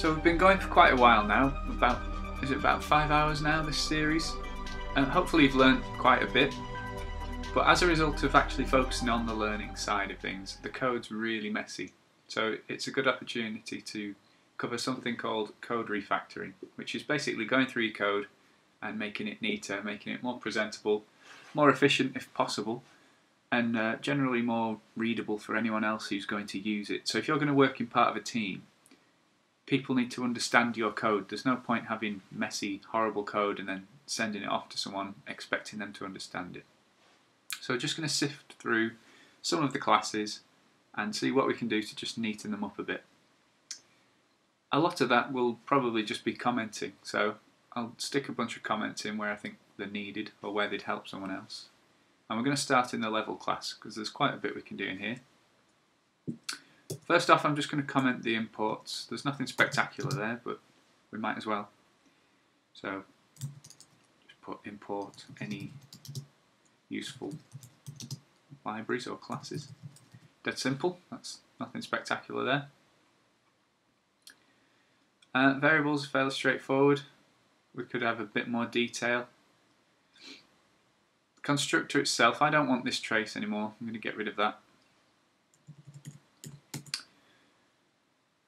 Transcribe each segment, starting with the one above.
So we've been going for quite a while now, is it about 5 hours now, this series? And hopefully you've learned quite a bit. But as a result of actually focusing on the learning side of things, the code's really messy. So it's a good opportunity to cover something called code refactoring, which is basically going through your code and making it neater, making it more presentable, more efficient if possible, and generally more readable for anyone else who's going to use it. So if you're going to work in part of a team, people need to understand your code. There's no point having messy, horrible code and then sending it off to someone expecting them to understand it. So we're just going to sift through some of the classes and see what we can do to just neaten them up a bit. A lot of that will probably just be commenting, so I'll stick a bunch of comments in where I think they're needed or where they'd help someone else. And we're going to start in the level class because there's quite a bit we can do in here. First off, I'm just going to comment the imports. There's nothing spectacular there, but we might as well. So just put import any useful libraries or classes. Dead simple, that's nothing spectacular there. Variables are fairly straightforward. We could have a bit more detail. The constructor itself, I don't want this trace anymore. I'm going to get rid of that.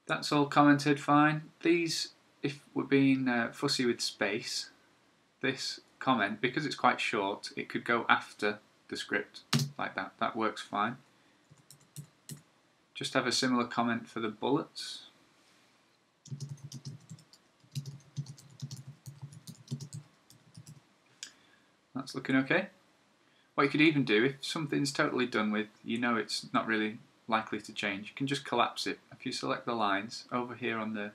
That's all commented fine. These, if we're being fussy with space, this comment, because it's quite short, it could go after the script like that. That works fine. Just have a similar comment for the bullets. That's looking okay. What you could even do, if something's totally done with, you know it's not really likely to change, you can just collapse it. If you select the lines, over here on the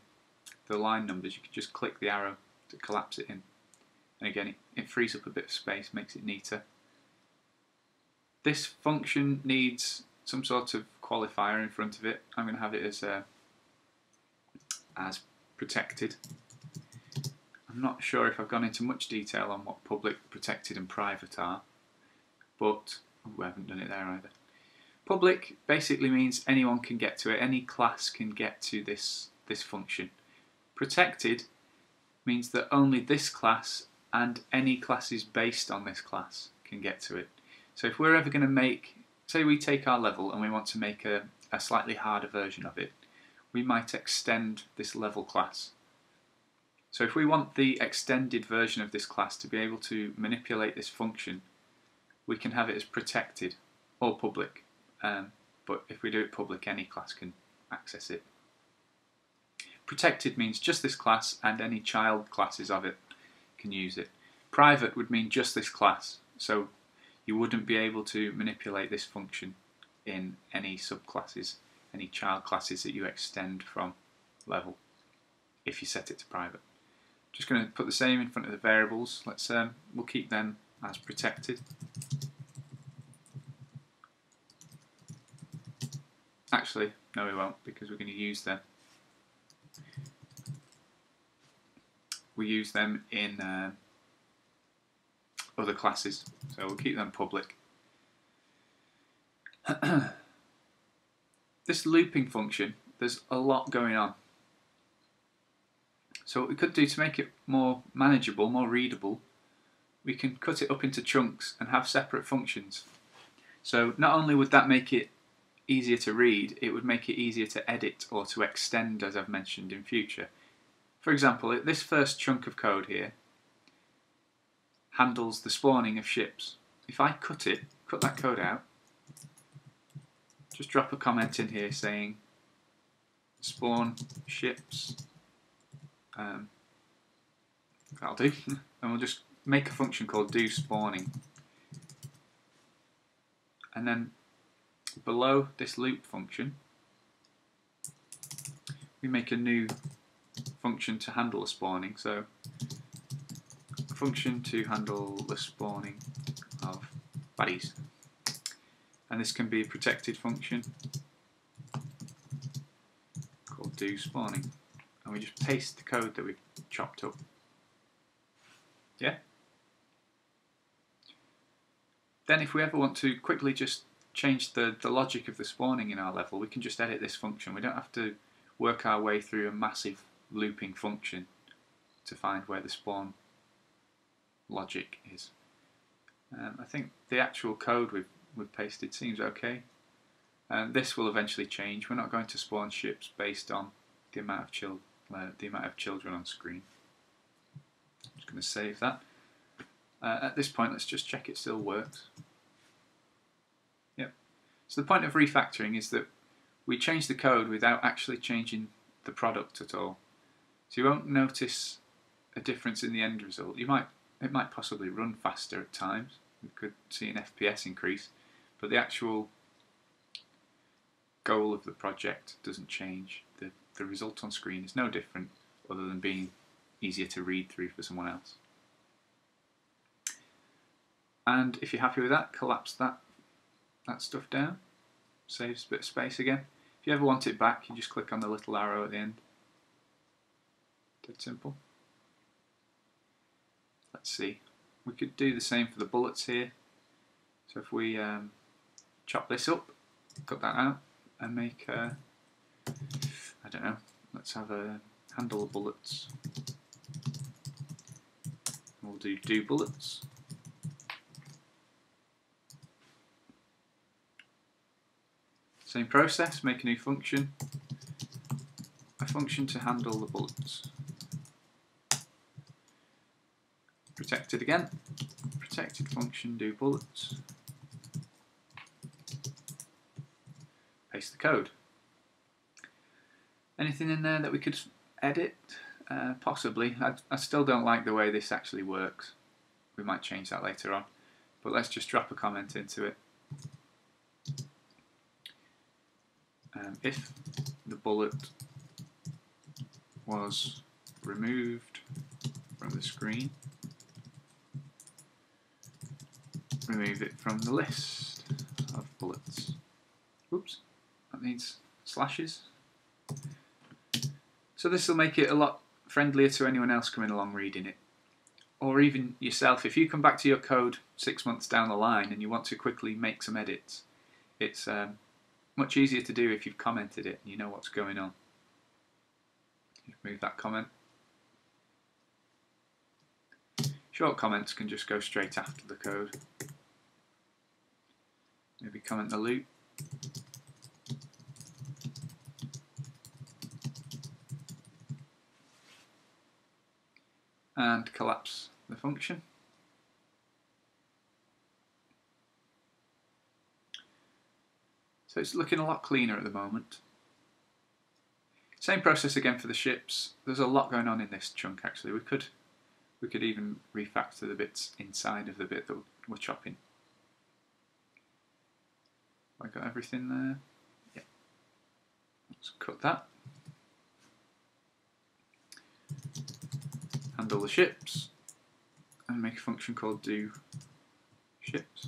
line numbers, you can just click the arrow to collapse it in. And again, it frees up a bit of space, makes it neater. This function needs some sort of qualifier in front of it. I'm going to have it as protected. I'm not sure if I've gone into much detail on what public, protected and private are, but we haven't done it there either. Public basically means anyone can get to it, any class can get to this function. Protected means that only this class and any classes based on this class can get to it. So if we're ever going to make, say we take our level and we want to make a slightly harder version of it, we might extend this level class. So if we want the extended version of this class to be able to manipulate this function, we can have it as protected or public. But if we do it public, any class can access it. Protected means just this class and any child classes of it can use it. Private would mean just this class, so you wouldn't be able to manipulate this function in any subclasses, any child classes that you extend from level if you set it to private. Just going to put the same in front of the variables. We'll keep them as protected. Actually, no we won't, because we're going to use them. We use them in other classes, so we'll keep them public. This looping function, there's a lot going on. So what we could do to make it more manageable, more readable, we can cut it up into chunks and have separate functions. So not only would that make it easier to read, it would make it easier to edit or to extend, as I've mentioned in future. For example, this first chunk of code here handles the spawning of ships. If I cut that code out, just drop a comment in here saying spawn ships, that'll do, and we'll just make a function called do spawning, and then below this loop function we make a new function to handle the spawning. So a function to handle the spawning of baddies, and this can be a protected function called do spawning, and we just paste the code that we've chopped up. Yeah? Then if we ever want to quickly just change the logic of the spawning in our level, we can just edit this function. We don't have to work our way through a massive looping function to find where the spawn logic is. I think the actual code we've pasted seems okay. This will eventually change. We're not going to spawn ships based on the amount of children on screen. I'm just going to save that. At this point, let's just check it still works. Yep. So the point of refactoring is that we change the code without actually changing the product at all. So you won't notice a difference in the end result. It might possibly run faster at times. We could see an FPS increase, but the actual goal of the project doesn't change. The result on screen is no different, other than being easier to read through for someone else. And if you're happy with that, collapse that stuff down. Saves a bit of space again. If you ever want it back, you just click on the little arrow at the end. Dead simple. Let's see. We could do the same for the bullets here. So if we chop this up, cut that out, and make, I don't know, let's have a handle of bullets. We'll do bullets. Same process, make a new function. A function to handle the bullets. Protected again. Protected function, do bullets. Paste the code. Anything in there that we could edit? Possibly. I still don't like the way this actually works. We might change that later on. But let's just drop a comment into it. If the bullet was removed from the screen, remove it from the list of bullets. Oops, that needs slashes. So this will make it a lot friendlier to anyone else coming along reading it. Or even yourself, if you come back to your code 6 months down the line and you want to quickly make some edits, it's much easier to do if you've commented it and you know what's going on. Remove that comment. Short comments can just go straight after the code. Maybe comment the loop. And collapse the function. So it's looking a lot cleaner at the moment. Same process again for the ships. There's a lot going on in this chunk actually. We could even refactor the bits inside of the bit that we're chopping. Have I got everything there? Yeah. Let's cut that. Handle the ships and make a function called do ships.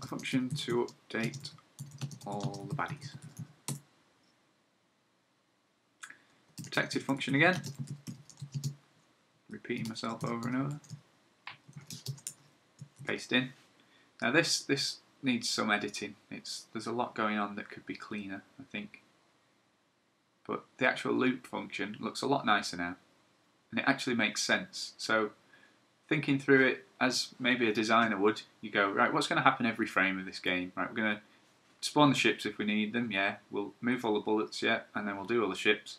A function to update all the baddies. Protected function again. Repeating myself over and over. Paste in. Now this needs some editing. There's a lot going on that could be cleaner, I think. But the actual loop function looks a lot nicer now, and it actually makes sense. So thinking through it as maybe a designer would, you go, right, what's going to happen every frame of this game? Right, we're going to spawn the ships if we need them, yeah. We'll move all the bullets, yeah, and then we'll do all the ships.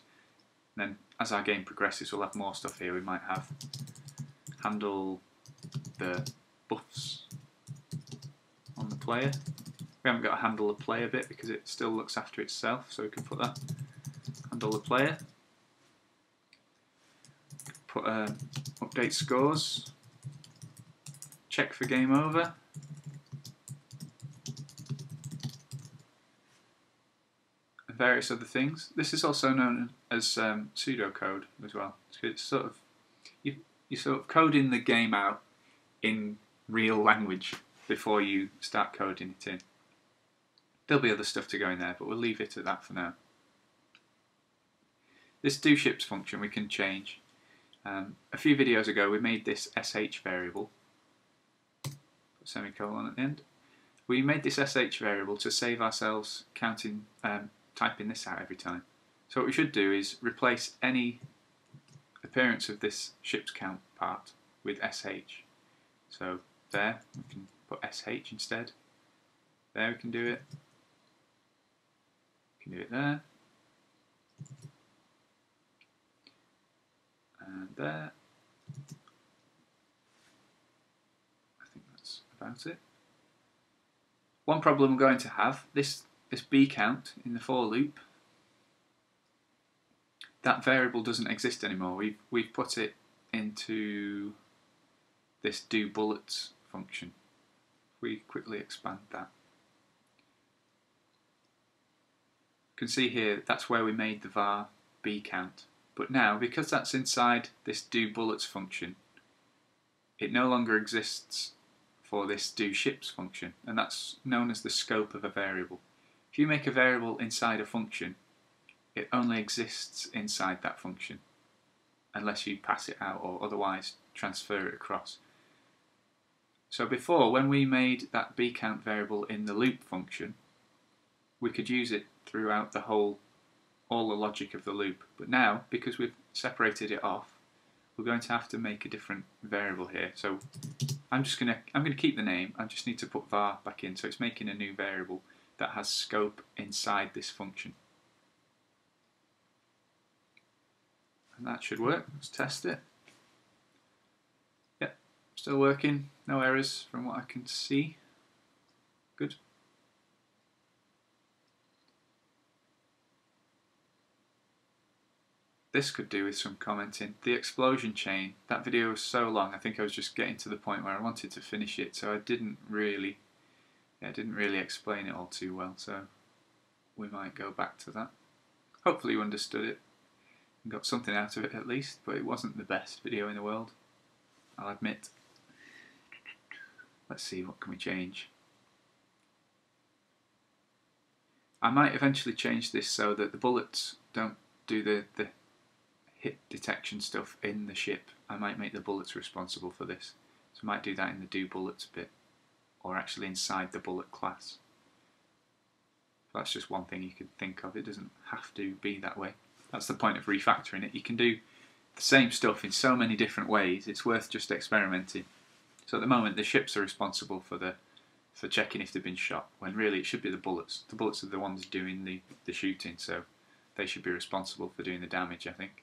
And then as our game progresses, we'll have more stuff here. We might have handle the buffs on the player. We haven't got a handle the player bit because it still looks after itself, so we can put that. Handle the player. Put update scores. Check for game over. And various other things. This is also known as pseudocode as well. So it's sort of you sort of coding the game out in real language before you start coding it in. There'll be other stuff to go in there, but we'll leave it at that for now. This do ships function we can change. A few videos ago we made this sh variable, put a semicolon at the end, We made this sh variable to save ourselves typing this out every time. So what we should do is replace any appearance of this ships count part with sh. So there, we can put sh instead. There we can do it. We can do it there. And there. I think that's about it. One problem we're going to have, this b count in the for loop, that variable doesn't exist anymore. We've put it into this do bullets function. If we quickly expand that, you can see here that's where we made the var b count. But now, because that's inside this do bullets function, it no longer exists for this do ships function, and that's known as the scope of a variable. If you make a variable inside a function, it only exists inside that function unless you pass it out or otherwise transfer it across. So before, when we made that b count variable in the loop function, we could use it throughout all the logic of the loop. But now, because we've separated it off, we're going to have to make a different variable here. So I'm going to keep the name. I just need to put var back in, so it's making a new variable that has scope inside this function. And that should work. Let's test it. Yep, still working. No errors from what I can see. Good. This could do with some commenting. The explosion chain, that video was so long, I think I was just getting to the point where I wanted to finish it, so I didn't really explain it all too well, so we might go back to that. Hopefully you understood it and got something out of it at least, but it wasn't the best video in the world, I'll admit. Let's see, what can we change? I might eventually change this so that the bullets don't do the hit detection stuff in the ship. I might make the bullets responsible for this. So I might do that in the do bullets bit, or actually inside the bullet class. That's just one thing you could think of. It doesn't have to be that way. That's the point of refactoring it. You can do the same stuff in so many different ways. It's worth just experimenting. So at the moment, the ships are responsible for checking if they've been shot, when really it should be the bullets. The bullets are the ones doing the shooting, so they should be responsible for doing the damage, I think.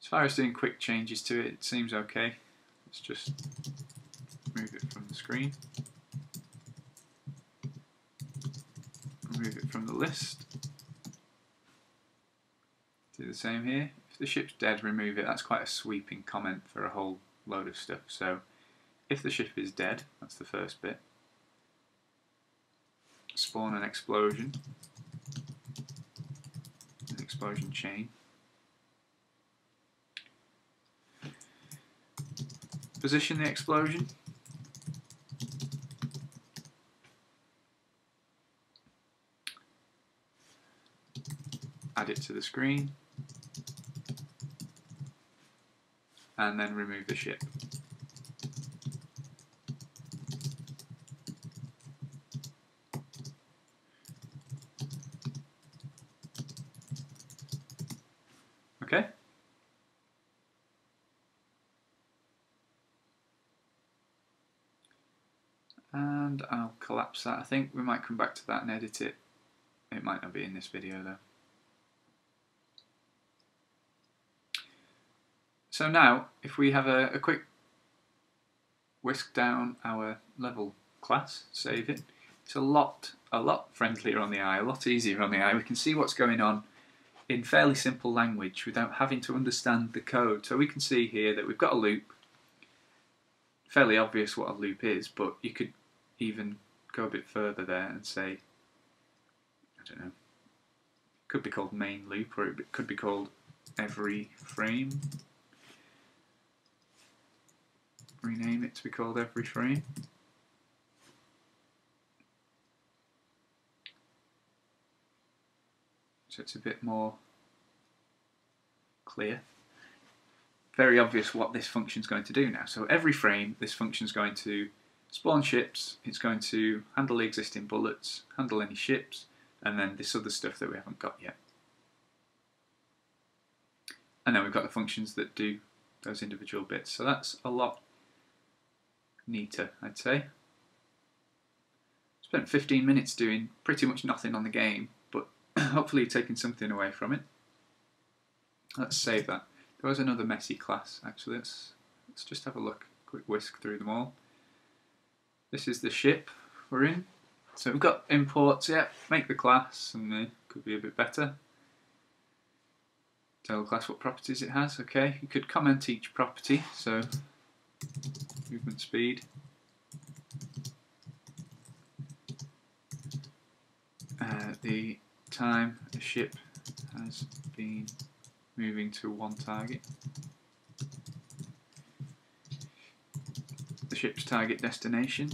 As far as doing quick changes to it, it seems okay. Let's just move it from the screen. Remove it from the list. Do the same here. If the ship's dead, remove it. That's quite a sweeping comment for a whole load of stuff. So if the ship is dead, that's the first bit. Spawn an explosion chain. Position the explosion. Add it to the screen. And then remove the ship. Okay. And I'll collapse that. I think we might come back to that and edit it. It might not be in this video though. So now, if we have a quick whisk down our level class, save it, it's a lot friendlier on the eye, a lot easier on the eye. We can see what's going on in fairly simple language without having to understand the code. So we can see here that we've got a loop. Fairly obvious what a loop is, but you could even go a bit further there and say, I don't know, it could be called main loop, or it could be called every frame. Rename it to be called every frame. So it's a bit more clear. very obvious what this function is going to do now. So every frame, this function is going to spawn ships, it's going to handle the existing bullets, handle any ships, and then this other stuff that we haven't got yet. And then we've got the functions that do those individual bits. So that's a lot neater, I'd say. Spent 15 minutes doing pretty much nothing on the game, but hopefully you're taking something away from it. Let's save that. There was another messy class, actually. Let's just have a look, quick whisk through them all. This is the ship we're in. So we've got imports, yeah, make the class, and it could be a bit better. Tell the class what properties it has, okay. You could comment each property, so movement speed. The time the ship has been moving to one target. The ship's target destination.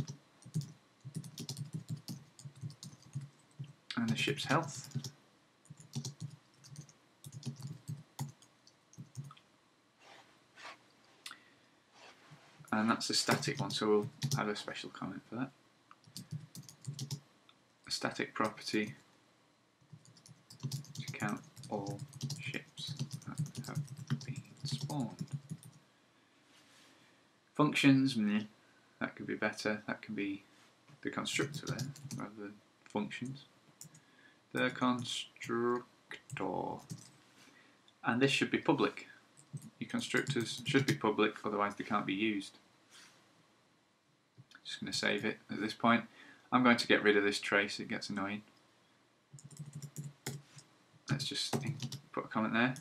And the ship's health. And that's a static one, so we'll have a special comment for that. A static property to count all ships that have been spawned. Functions, that could be better. That can be the constructor there, rather than functions. The constructor. And this should be public. Your constructors should be public, otherwise they can't be used. Just going to save it at this point. I'm going to get rid of this trace, it gets annoying. Let's just put a comment there.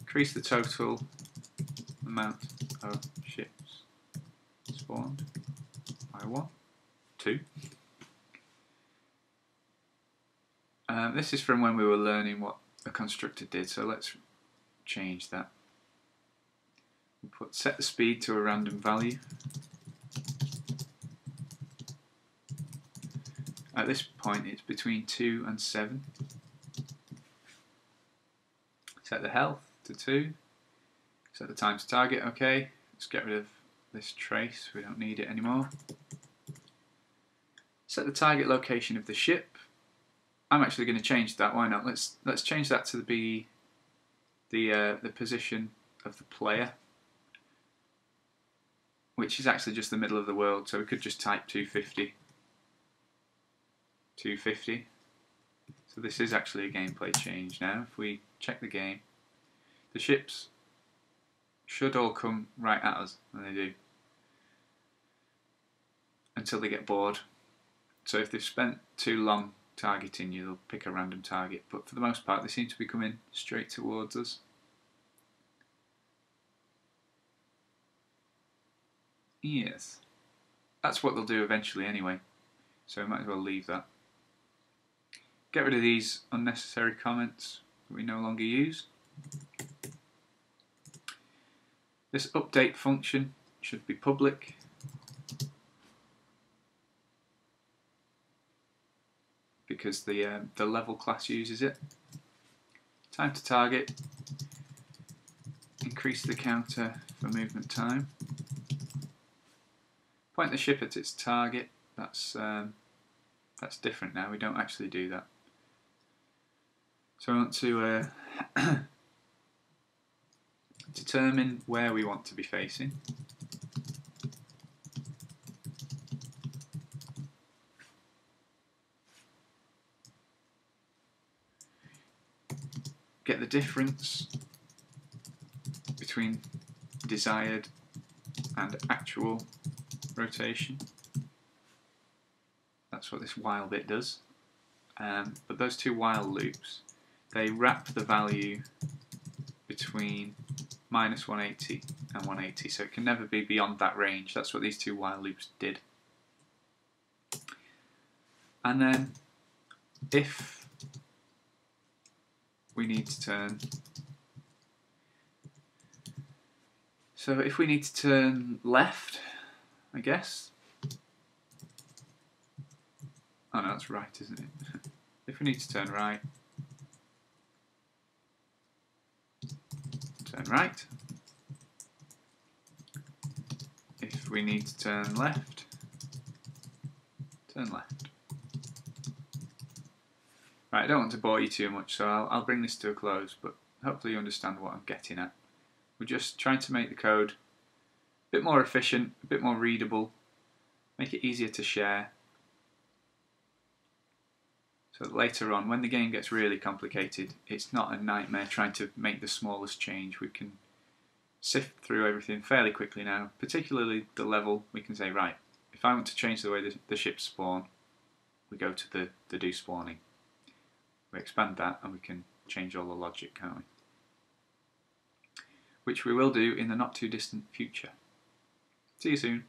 Increase the total amount of ships spawned by 1, 2. This is from when we were learning what a constructor did, so let's change that. We'll set the speed to a random value. At this point it's between 2 and 7. Set the health to 2. Set the time to target, okay. Let's get rid of this trace, we don't need it anymore. Set the target location of the ship. I'm actually going to change that, why not? Let's change that to be the position of the player, which is actually just the middle of the world, so we could just type 250. 250. So this is actually a gameplay change now. If we check the game, the ships should all come right at us, and they do, until they get bored. So if they've spent too long targeting you, they'll pick a random target, but for the most part they seem to be coming straight towards us. Yes, that's what they'll do eventually anyway, so we might as well leave that. Get rid of these unnecessary comments that we no longer use. This update function should be public. Because the level class uses it. Time to target. Increase the counter for movement time. Point the ship at its target. That's different now. We don't actually do that. So we want to determine where we want to be facing. Get the difference between desired and actual rotation. That's what this while bit does. But those two while loops, they wrap the value between -180 and 180, so it can never be beyond that range. That's what these two while loops did. And then if we need to turn, so if we need to turn left, I guess. Oh no, that's right, isn't it? If we need to turn right, turn right. we need to turn left. Turn left. Right, I don't want to bore you too much, so I'll bring this to a close, but hopefully you understand what I'm getting at. We're just trying to make the code a bit more efficient, a bit more readable, make it easier to share. So that later on, when the game gets really complicated, it's not a nightmare trying to make the smallest change. We can sift through everything fairly quickly now, particularly the level. We can say, right, if I want to change the way the ships spawn, we go to the do spawning. We expand that and we can change all the logic, can't we? Which we will do in the not too distant future. See you soon.